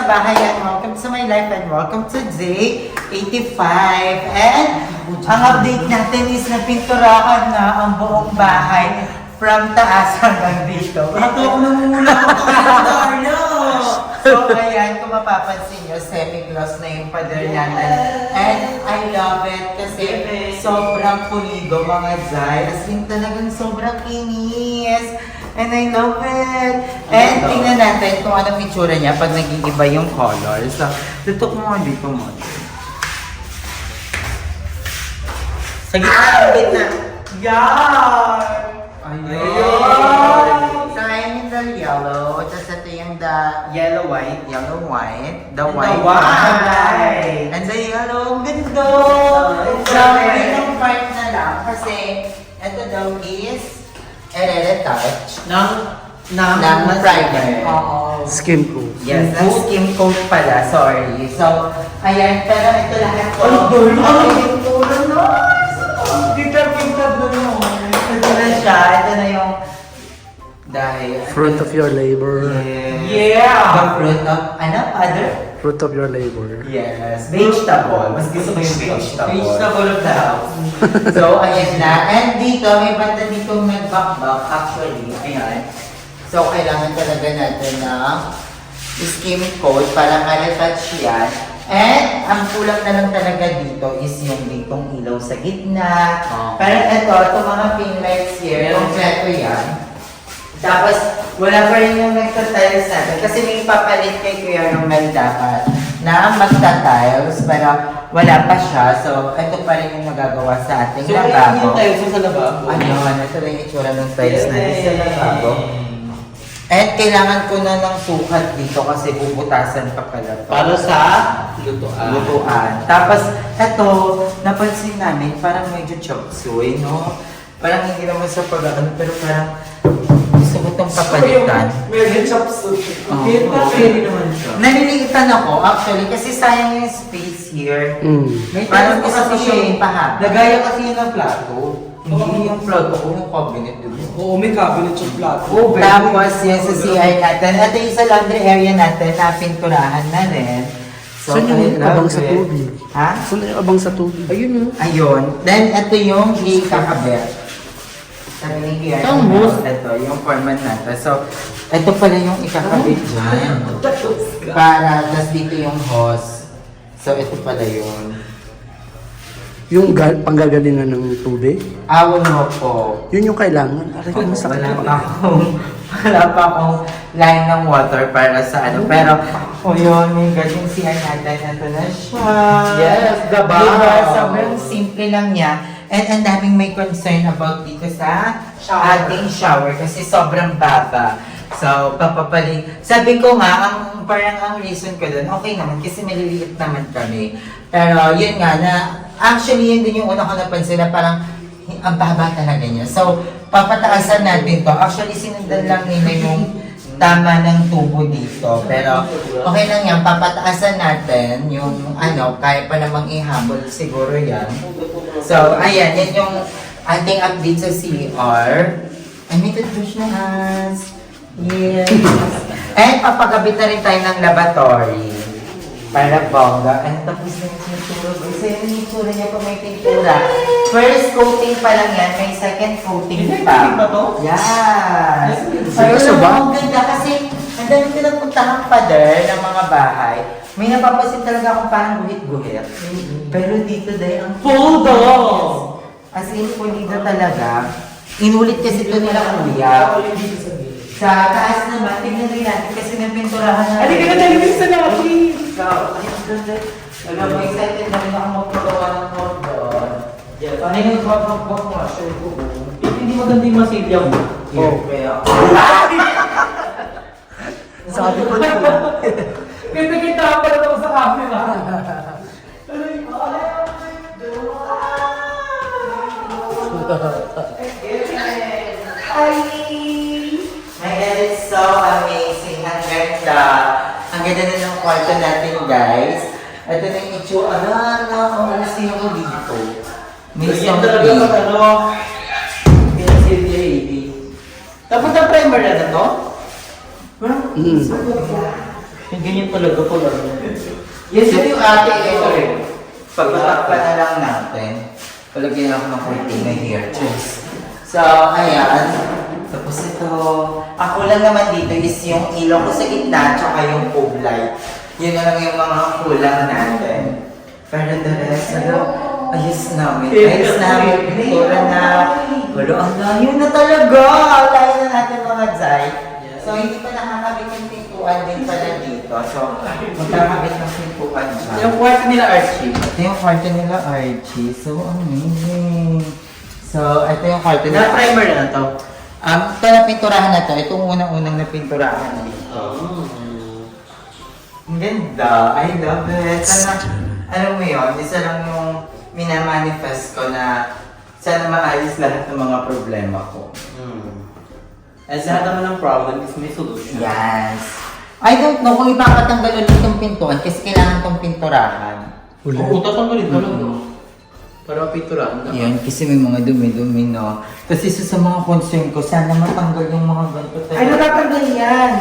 bahay and welcome to my life and welcome to day 85. And ang update natin is napinturahan na ang buong bahay from taas hanggang dito. Ito ako namumula ako Carlo! So ayan, kung mapapansin nyo, semi-gloss na yung pader natin. And I love it kasi sobrang pulido mga Zay. As in talagang sobrang kinis. And I love it. And tingnan natin kung anong itsura niya pag nag-iiba yung color. So, tutok mo nga dito mo. Sa gitna. Yan! Ayun! So, I'm in the yellow. Tapos ito yung the Yellow white. yellow white. The And the white. white. And the yellow. Ang ganda! It's So, okay. yung part na lang. Kasi, ito daw is touch ng primer. Oo. Skin ko. Yes, ang skin coat pala. Sorry. So, ayan. Pero ito lahat po. Ang tulong no? Kita-kita na naman. Ito na siya. Ito na yung dahil. Fruit of your labor. Yeah! The fruit of, other? Fruit of your labor. Yes, vegetable. Mas gusto ko yung vegetable. Vegetable of the house. So, ayan na. And dito, may banda dito nag-back actually. Ayan. So, kailangan talaga natin ng skim coat para ma-retouch yan. And, ang kulang na lang talaga dito is yung ditong ilaw sa gitna. Pero ito, itong mga pin lights here, kompleto yan. Tapos, wala pa rin yung nagtatiles natin. Kasi may papalit kay Kuya Romel dapat na magta-tiles, pero wala pa siya. So, ito pa rin yung magagawa sa ating So, kaya lababo. yung tiles sa lababo? Ito na yung itsura ng tiles natin sa lababo. And kailangan ko na ng sukat dito kasi bubutasan pa pala to. Para sa lutuan. Tapos, ito, napansin namin, parang medyo chop suey, no? Parang hindi naman sa pag-ano, pero parang gusto ko itong papalitan. Medyo chop suey. Oo. Pwede naman siya. Nalilitan ako, actually, kasi sayang yung space here. Parang gusto ko siya ipahaba. Nagaya kasi yun ng plato. Hindi yung plato ko, yung cabinet doon. Oo, may cabinet yung plato. Tapos, yan sa CR natin. Ito yung sa laundry area natin na pinturahan na rin. So, Saan I yung love abang sa it. tubig? Ha? Saan yung abang sa tubig? Ayun yun. Ayun. Then, ito yung ikakabit. Sabi ni Kiara. Tamos. Ito, yung format natin. So, ito pala yung ikakabit dyan. Para, tas dito yung hose. So, ito pala yun. Yung panggagalingan ng tubig? Awon mo po. Yun yung kailangan. Aray ko, masakit Wala pa akong line ng water para sa ano. Pero, yun, may galing CR natin. Ito na siya. Yes, the Diba? bomb. Sobrang simple lang niya. And ang daming may concern about dito sa Shower. ating shower kasi sobrang baba. So, papapalit. Sabi ko nga, parang ang reason ko doon, okay naman kasi maliliit naman kami. Pero yun nga na, actually yun din yung una ko napansin na parang ang baba talaga niya. So, papataasan natin to. Actually, sinundan lang nila yung tama ng tubo dito. Pero, okay lang yan. Papataasan natin yung kaya pa namang ihabol siguro yan. So, ayan. Yan yung ating update sa CR. Ay, may toothbrush na Hans. Yes. And papagabit na rin tayo ng lavatory. Para bongga. And tapos na yung pintura. Isa yung pintura niya kung may pintura. First coating pa lang yan, may second coating May pa. coating ba to? Yes. Sige, Pero so ba? ang ganda kasi ang dami pinapuntahang pader ng mga bahay. May napapansin talaga akong parang guhit-guhit. Pero dito dahil ang Pulled as in, pulido talaga. Inulit kasi ito nila kuya. Sa taas naman, tignan rin natin kasi may pinturahan na. Hindi ka na talagang sa natin. Ikaw, ay, ang ganda. Alam mo, excited na rin ako magpagawa ng more doon. Yes. Ano yung bag mo? Sure ko. Hindi maganda yung masilya mo. Oh, kaya. Sabi ko na. Kita-kita pa rin ako sa camera. My God, it's so amazing. Ang ganda. Ang ganda na ng kwarto natin, guys. Ito na yung itsura. Umusin ako dito. May Yan talaga something. pag pinasilya Tapos ang primer na to? Mm. Yung ganyan talaga pala. Yes, yung ate ito eh. Pagpatakpan na lang natin. Palagyan ako ng konting na hair cheese. So, ayan. Tapos ito. Ako lang naman dito is yung ilong ko sa gitna tsaka yung pub light. Yun na lang yung mga kulang natin. Pero the rest, ayos namin. Ayos namin. Pintura na. Pero ang layo na talaga. Layo na natin mga Zay. So, hindi pa nakakabit yung pintuan din pala dito. So, magkakabit ng pintuan siya. Yung kwarto nila Archie. Ito yung kwarto nila, Archie. So, amazing. So, ito yung kwarto nila. Na-primer na to. Ito na pinturahan na to. Itong unang-unang na pinturahan dito. Ang ganda. I love it. Sana, alam mo yun, isa lang yung minamanifest ko na sana maayos lahat ng mga problema ko. As lahat naman ng problem is may solution. Yes. I don't know kung ipapatanggal ulit yung pintuan kasi kailangan tong pinturahan. Oo, tatanggalin ko lang. Para mapinturahan ka. Yan, kasi may mga dumi-dumi, no? Tapos isa sa mga concern ko, sana matanggal yung mga ganito. Ay, natatanggal yan.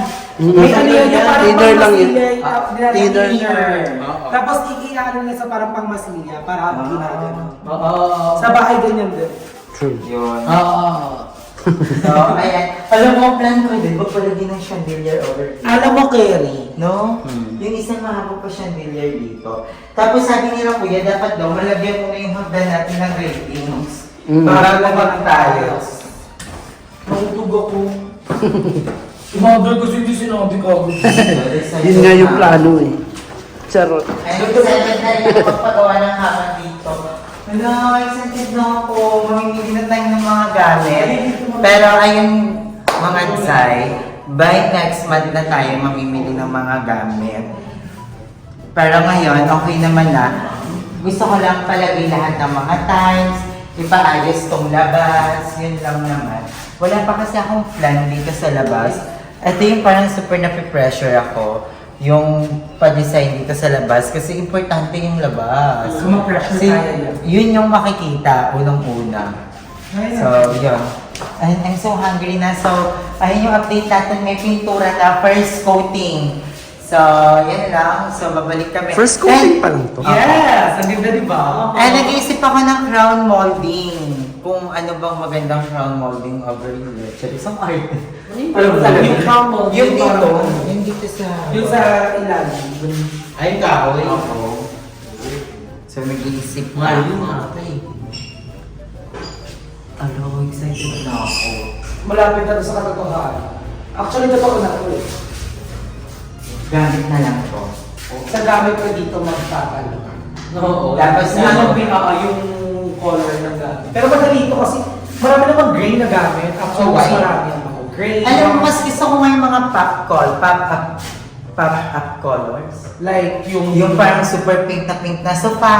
May ano yun, yung parang Thinner lang yun. pangmasilya. Thinner. Oo. Tapos ikiano nila sa parang pangmasilya para ginagano. Oo. Sa bahay ganyan din. True. Yun. Oo. So, ayan. Alam mo, plan ko din, magpalagyan ng chandelier over here. Alam mo, Kerry, No? Yung isang mahaba pa chandelier dito. Tapos sabi nila, kuya, dapat daw malagyan mo na yung hagdan natin ng ratings. Para lumang tayo. mahutog ako. Sumabay kasi hindi sinabi ko. Yun nga yung plano eh. Charot. Ayun, excited na rin ako magpagawa ng hamon dito. Wala, excited na ako. Mamimili na tayo ng mga gamit. Pero ayun, mga Zay, by next month na tayo mamimili ng mga gamit. Pero ngayon, okay naman na. Gusto ko lang palagay lahat ng mga tiles, ipaayos tong labas, yun lang naman. Wala pa kasi akong plan dito sa labas. Ito yung parang super napipressure ako. Yung pa-design dito sa labas kasi importante yung labas. Suma-pressure Kasi tayo yan. yun yung makikita unang-una. So, yun. And I'm so hungry na. So, ayun yung update natin. May pintura na first coating. So, yan lang. So, babalik kami. First coating pa lang to. Yes! Ang ganda diba? Eh, nag-iisip ako ng crown molding. Kung ano bang magandang crown molding over here. Sabi, isang art. Alam mo talaga. Yung crumble, Yung dito. parang- Yung dito sa... Yung sa ilalim. Ayun ka ako eh. Oo. So, nag-iisip na Ayun ako. nga. Alo, excited na ako. Malapit na to sa katotohanan. Actually, totoo na to eh. Gamit na lang to. Sa gamit ko dito magtatalo. Oo. Tapos Yan ano? ang yung color ng gamit. Pero madali ito kasi marami naman gray na gamit. Actually, Oh, mas white. marami ako. Gray. Alam mo, mas gusto ko nga yung mga pop-up colors. Like yung... Yung parang super pink na sofa.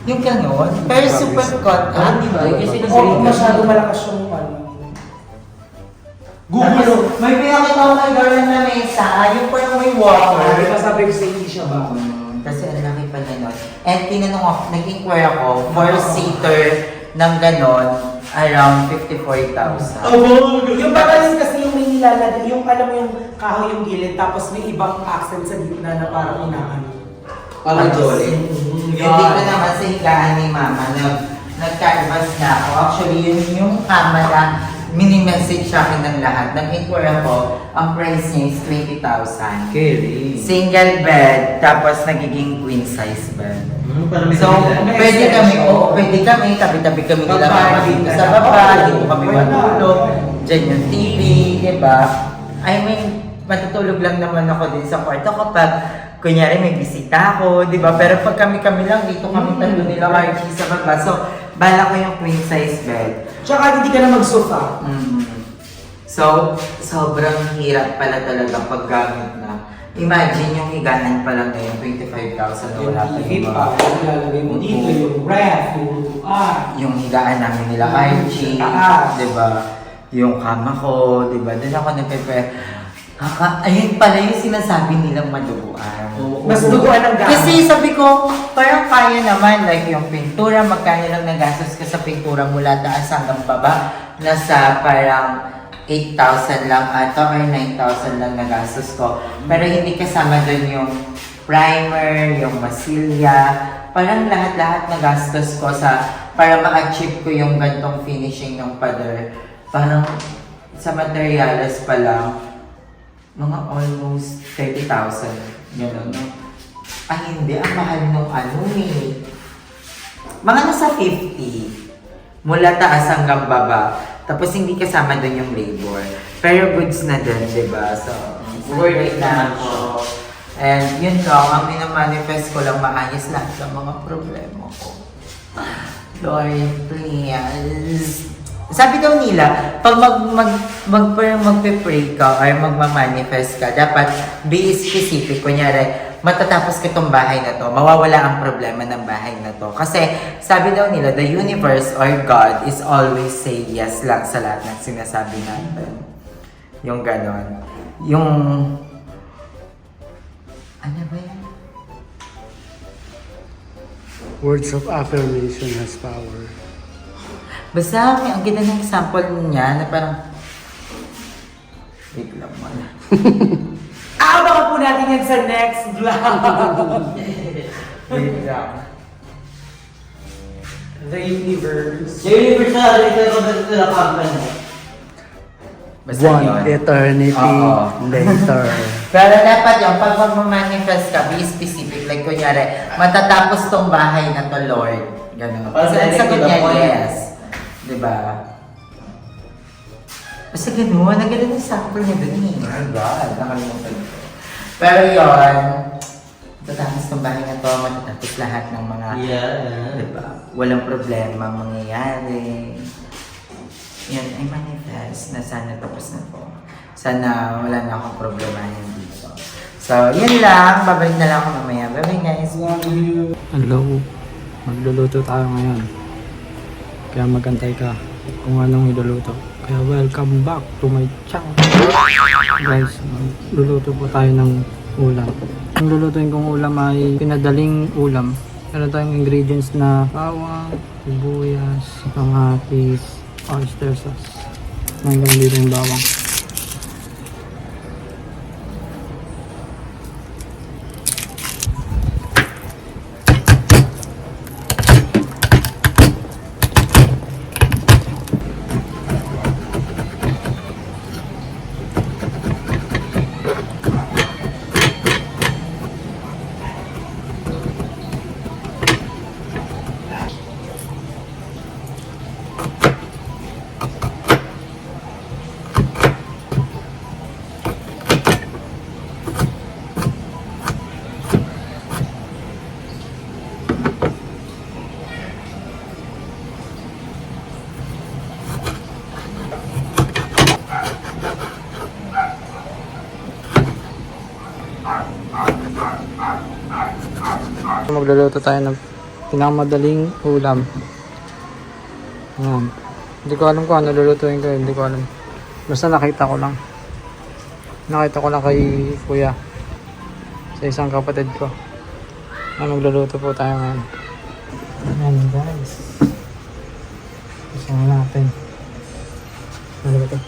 Yung gano'n. Pero super Ah, di ba? Kasi Oo, masyado malakas yung ano. Google. May pinakita ko kay Darren na mesa. Yung parang may water. Masabi ko sa hindi siya ba? Kasi ang laki pa niya nun. And tinanong ako, nag-inquire ako, 4-seater ng ganon, around 54,000. Yung patalim kasi yung may nilalagay, yung alam mo yung kahoy yung gilid, tapos may ibang accent sa gitna na parang inaano. Parang jolly. Yung dito naman sa higaan ni Mama, nag-canvas na ako. Actually, yun yung kama na mini-message sa akin ng lahat. Nag-inquire ako, ang price niya is 20,000. Kerry. Single bed, tapos nagiging queen size bed. Parang may So, kabila. pwede kami, pwede kami, tabi-tabi kami nila Mama dito sa baba, dito kami matulog, dyan yung TV, di ba? I mean, matutulog lang naman ako din sa kwarto kapag kunyari may bisita ako, di ba? Pero pag kami lang, dito kami tatlo nila Archie sa baba. So, bala ko yung queen size bed. Tsaka hindi ka na magsofa. So, sobrang hirap pala talaga paggamit na. Imagine yung higaan pa lang ngayon, 25,000 na wala pa TV yung pa, yung lalagay mo dito, yung ref, yung yung higaan namin nila Archie, Taas. di ba? Yung kama ko, di ba? Doon ako nagpe-prepare. Ayun pala yung sinasabi nilang maduguan. mas duguan ang gamit. Kasi sabi ko, parang kaya naman, like yung pintura, magkano lang nagastos ka sa pintura mula taas hanggang baba, nasa parang 8,000 lang ata or 9,000 lang nagastos ko. Pero hindi kasama doon yung primer, yung masilya, parang lahat-lahat nagastos ko para ma-achieve ko yung gantong finishing ng pader. Parang sa materials pa lang, mga almost 30,000. Yun, no? Ay, hindi. Ang mahal nung ano eh. Mga nasa 50. Mula taas hanggang baba. Tapos hindi kasama doon yung labor. Pero goods na din, di ba? So, worth it na ako. And yun lang, ang minamanifest ko lang maayos lahat ng mga problema ko. Lord, please. Sabi daw nila, pag magpe-pray ka or magmamanifest ka, dapat be specific. Kunyari, matatapos ko itong bahay na to, mawawala ang problema ng bahay na to. Kasi sabi daw nila, the universe or God is always say yes lang sa lahat ng sinasabi natin. Yung ganon. Yung... Ano ba yan? Words of affirmation has power. Basta, ang ganda ng example niya na parang... Wait lang muna. Abangan po natin yan sa next vlog. Wait lang. The universe. Yung universal, ito ko na ito na company. Basta One yun. eternity Oo. later. Pero dapat yung pag mag-manifest ka, be specific. Like kunyari, matatapos tong bahay na to, Lord. Ganun. Para Kasi ang sa sagot niya, point. yes. Diba? Basta ganun, ang ganda ng sample niya dun eh. Oh my God, nakalimutan ko. Pero yun, matatapos tong bahay na to, matatapos lahat ng mga, Yeah. diba? Walang problema mangyayari. Yan ay manifest na sana tapos na po. Sana wala na akong problema dito. So, yun lang. Babalik na lang ako mamaya. Bye-bye guys. Hello, magluluto tayo ngayon. Kaya magantay ka kung anong iluluto. Kaya welcome back to my channel. Guys, magluluto po tayo ng ulam. Ang lulutuin kong ulam ay pinadaling ulam. Meron tayong ingredients na bawang, sibuyas, kamatis, oyster sauce. Hanggang dito yung bawang. Magluluto tayo ng pinakamadaling ulam. Ayan. Hindi ko alam kung ano lulutuin ko. Hindi ko alam. Basta nakita ko lang. Nakita ko lang kay kuya. Sa isang kapatid ko. Magluluto po tayo ngayon. Ayan guys. Gusto natin. Ano ba ito?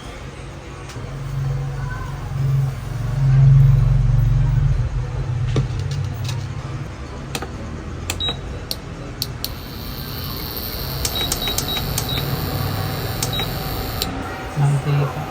Mantika.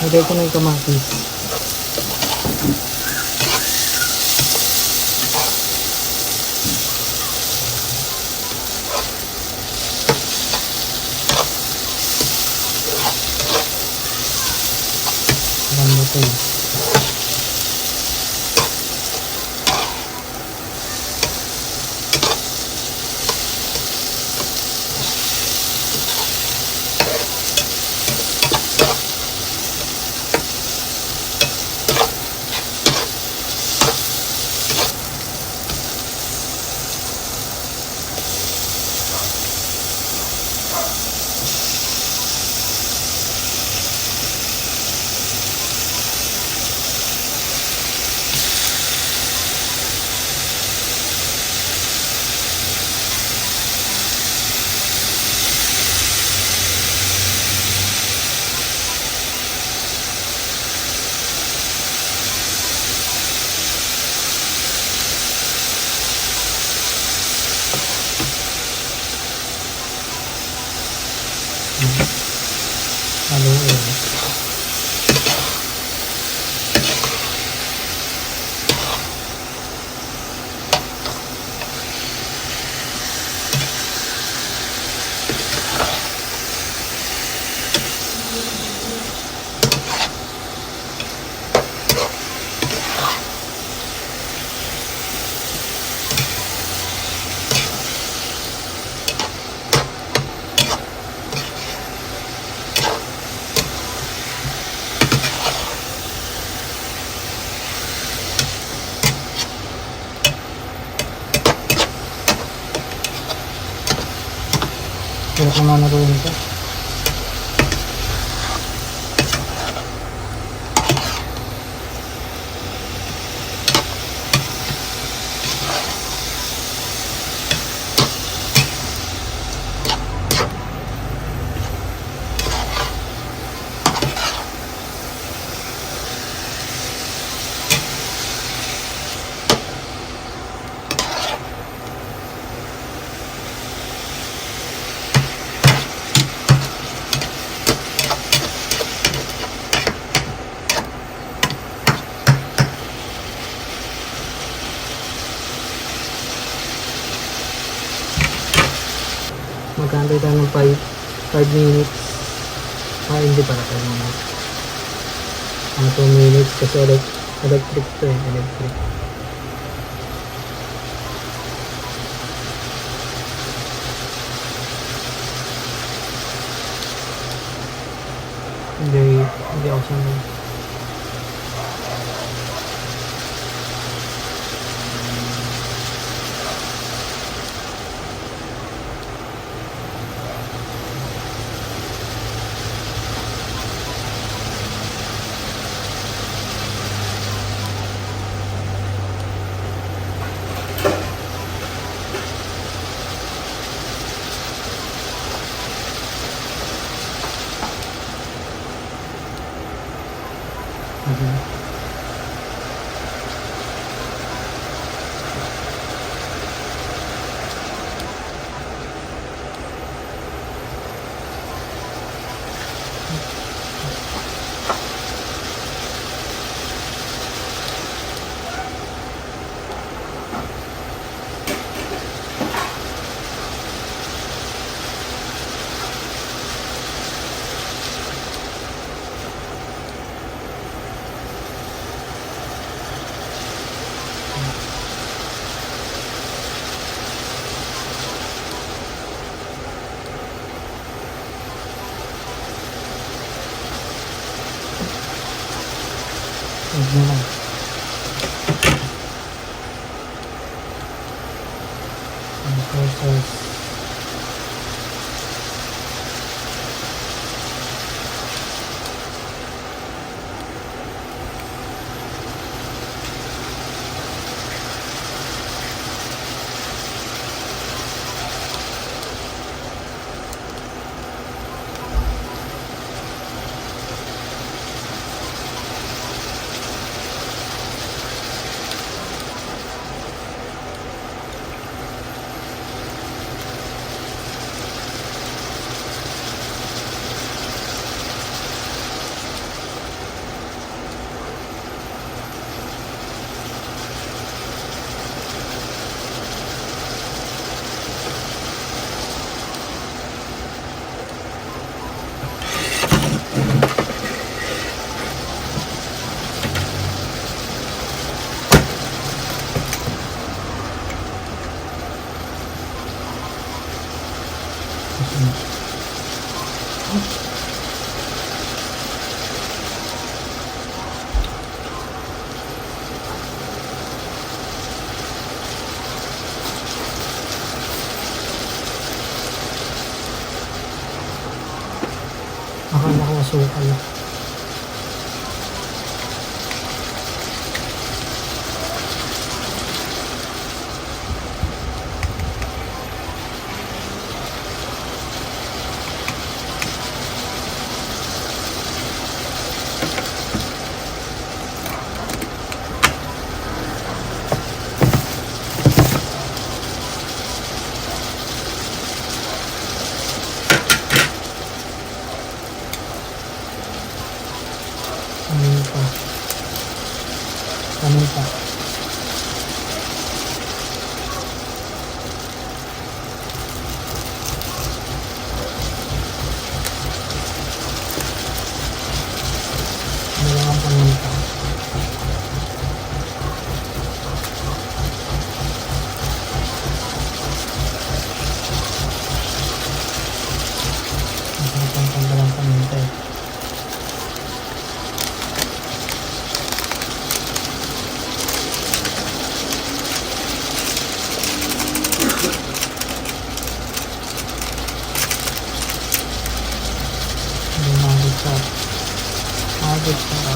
Nilagay ko na yung kamatis. Ito. Haluin. Kaya kung naruin ito. Magkantay tayo ng 5 minutes. Hindi pala 5 minutes. 2 minutes kasi electric to eh. Electric. Hindi ako sanay. Huwag mo lang. Ang process. Akala ko asukal lang. Wait,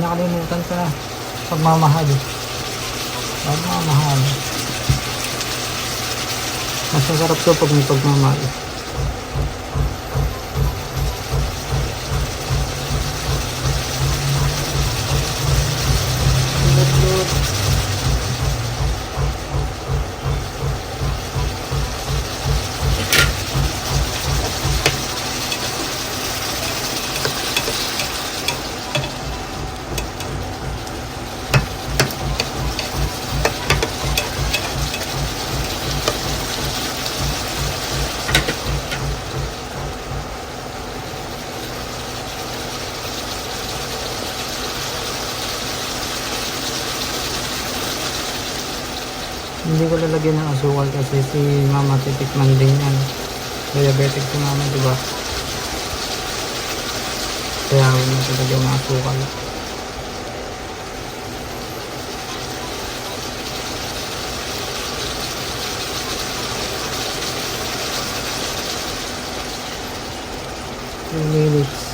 nakalimutan ko na. Pagmamahal. Pagmamahal. Mas masarap to pag may pagmamahal. Hindi ko lalagyan ng asukal kasi si mama titikman din yan. Diabetic si mama, diba? Kaya huwag na talagyan ng asukal. Minutes.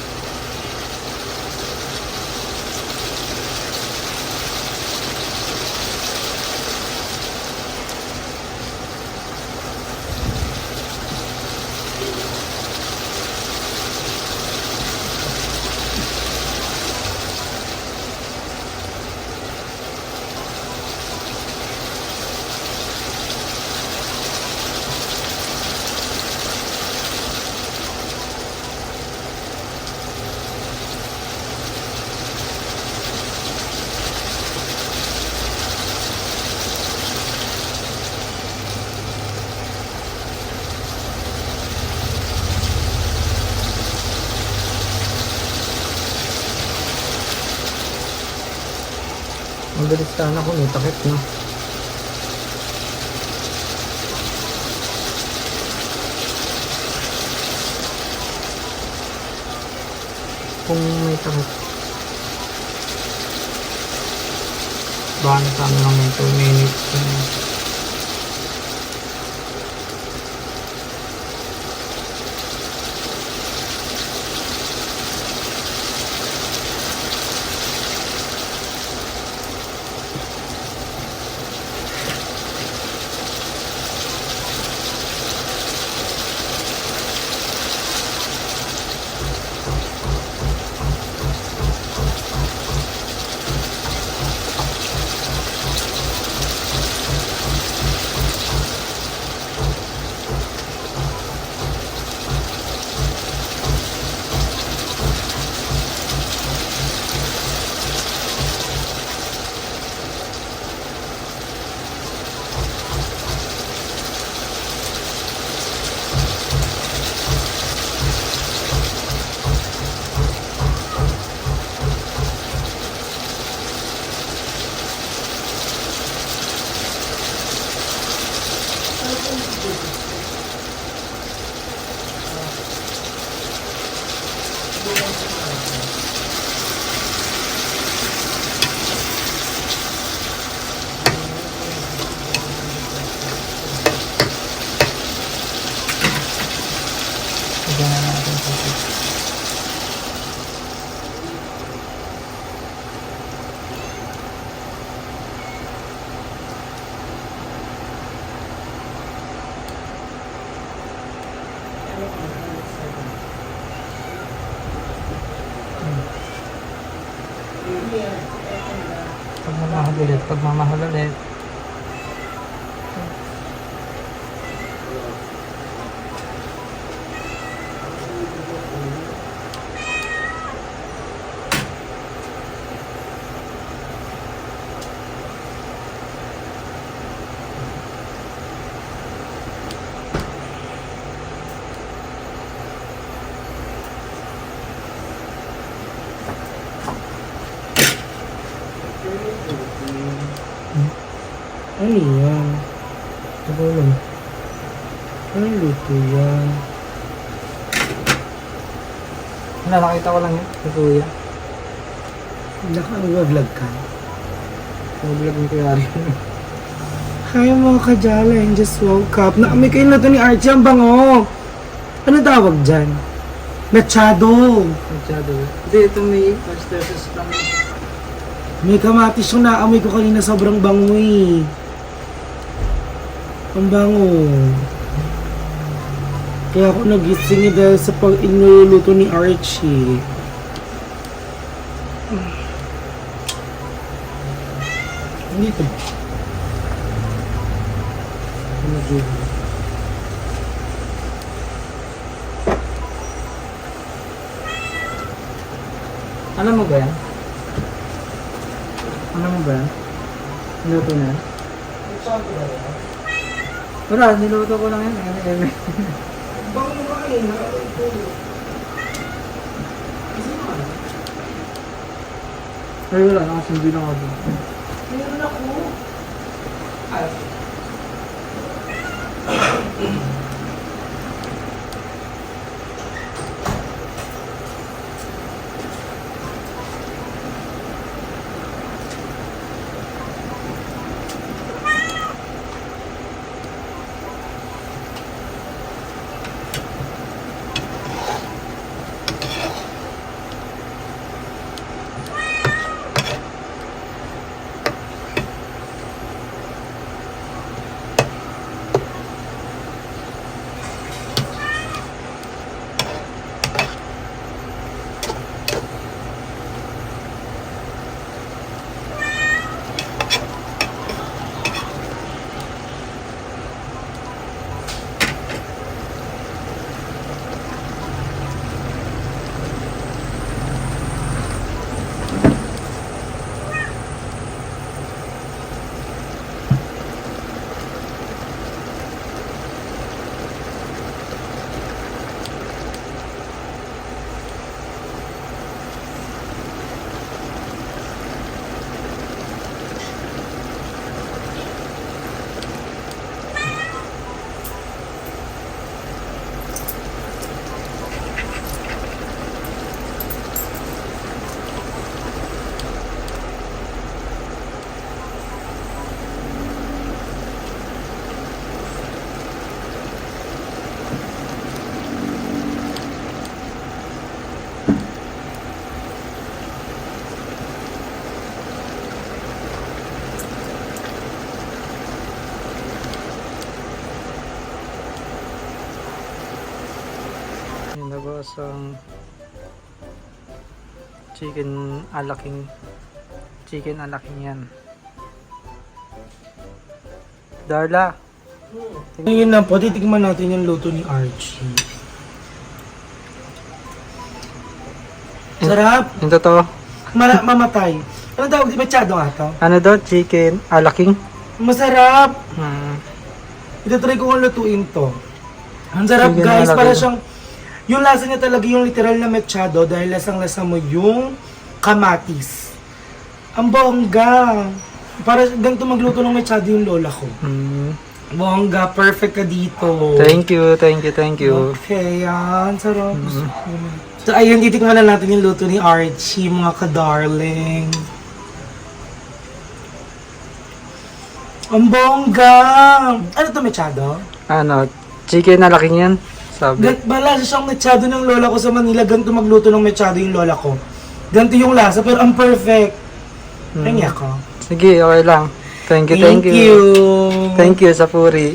Mabilis sana ako, may takip na. Kung may takip, baka sana lang may 2 minutes. Lagyan na natin sa Pagmamahal ulit. Ano yan? Ito lang. Ano luto yan? Wala, nakita ko lang yun. Sa kuya. Naka-vlog ka. Nag-vlog ni Kuya Ari. Hi mga kajala, I just woke up. Naamoy kayo na ito ni Archie, ang bango. Ano tawag dyan? Machado. Masyado. Hindi, ito may first lang. May kamatis yung naamoy ko kanina, sobrang bango eh. Ang bango. Kaya ako nagising eh dahil sa pag-inuluto ni Archie. Dito. Alam mo ba yan? Alam mo ba yan? Niluto na yan? Wala, niluto ko lang yan. Bango mo kanina. Ay, wala. Nakasindi lang ako. Meron ako. Tapos chicken alaking yan. Darla, Ngayon na po, titigman natin yung luto ni Archie. Sarap! yung totoo. Mamatay. Ano tawag? Di machado nga to? Ano daw? Chicken alaking? Masarap! Hmm. Itatry ko kung lutuin to. Ang sarap Chicken guys, alaking. para siyang... Yung lasa niya talaga yung literal na machado dahil lasang-lasa mo yung kamatis. Ang bongga! Para ganito magluto ng machado yung lola ko. Hmm. Bongga, perfect ka dito. Thank you. Okay, yan. Sarap. So, ayun, titikman na natin yung luto ni Archie, mga ka-darling. Ang bongga! Ano to, machado? Ano? Chicken alaking yan? Sabi. Malasa siyang machado ng lola ko sa Manila. Ganito magluto ng machado yung lola ko. Ganito yung lasa, pero ang perfect. Kanya ko. Sige, okay lang. Thank you. Thank you sa puri.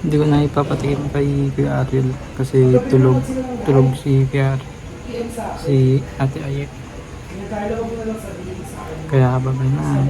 Hindi ko na ipapatikim kay Kuya Ariel kasi tulog si Kuya Ariel. Si Ate Ayek. Kaya babay na.